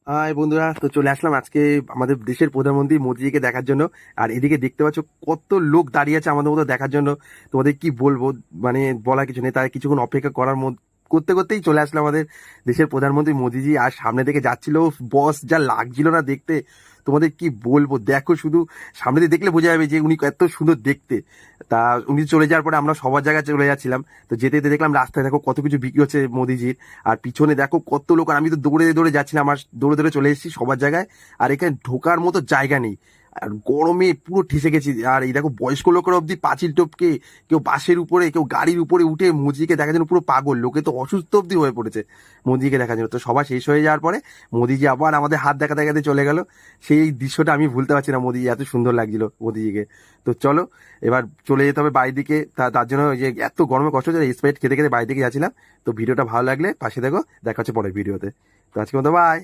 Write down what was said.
High বন্ধুরা, তো চলে আসলাম আজকে আমাদের দেশের প্রধানমন্ত্রী মোদিজিকে দেখার জন্য। আর এদিকে দেখতে পাচ্ছ কত লোক দাঁড়িয়ে আছে আমাদের মতো দেখার জন্য। তোমাদের কি বলবো, মানে বলার কিছু নেই। তাই কিছুক্ষণ অপেক্ষা করার মধ্যে করতে করতেই চলে আসলো আমাদের দেশের প্রধানমন্ত্রী মোদিজি। আর সামনে থেকে যাচ্ছিল বস, যা লাগছিল না দেখতে, তোমাদের কি বলবো। দেখো শুধু সামনে দিয়ে দেখলে বোঝা যাবে যে উনি এত সুন্দর দেখতে। তা উনি চলে যাওয়ার পরে আমরা সবার জায়গায় চলে যাচ্ছিলাম। তো যেতে যেতে দেখলাম রাস্তায় দেখো কত কিছু বিক্রি হচ্ছে মোদিজির। আর পিছনে দেখো কত লোক, আর আমি তো দৌড়ে দৌড়ে যাচ্ছিলাম, আমার দৌড়ে দৌড়ে চলে এসেছি সবার জায়গায়। আর এখানে ঢোকার মতো জায়গা নেই, আর গরমে পুরো ঠেসে গেছি। আর এই দেখো বয়স্ক লোকেরা অব্দি পাঁচিল টপকে, কেউ বাসের উপরে, কেউ গাড়ির উপরে উঠে মোদিকে দেখার জন্য পুরো পাগল। লোকে তো অসুস্থ অব্দি হয়ে পড়েছে মোদিকে দেখার জন্য। তো সবার শেষ হয়ে যাওয়ার পরে মোদিজি আবার আমাদের হাত দেখাতে দেখাতে চলে গেল। সেই দৃশ্যটা আমি ভুলতে পারছি না, মোদিজি এত সুন্দর লাগছিল মোদিজিকে। তো চলো এবার চলে যেতে হবে বাড়ির দিকে। তার জন্য ওই যে এত গরমে কষ্ট হচ্ছে, স্প্রাইট খেতে খেতে বাড়ির দিকে যাচ্ছিলাম। তো ভিডিওটা ভালো লাগলে পাশে দেখো, দেখা হচ্ছে পরের ভিডিওতে। তো আজকে মতো বাই।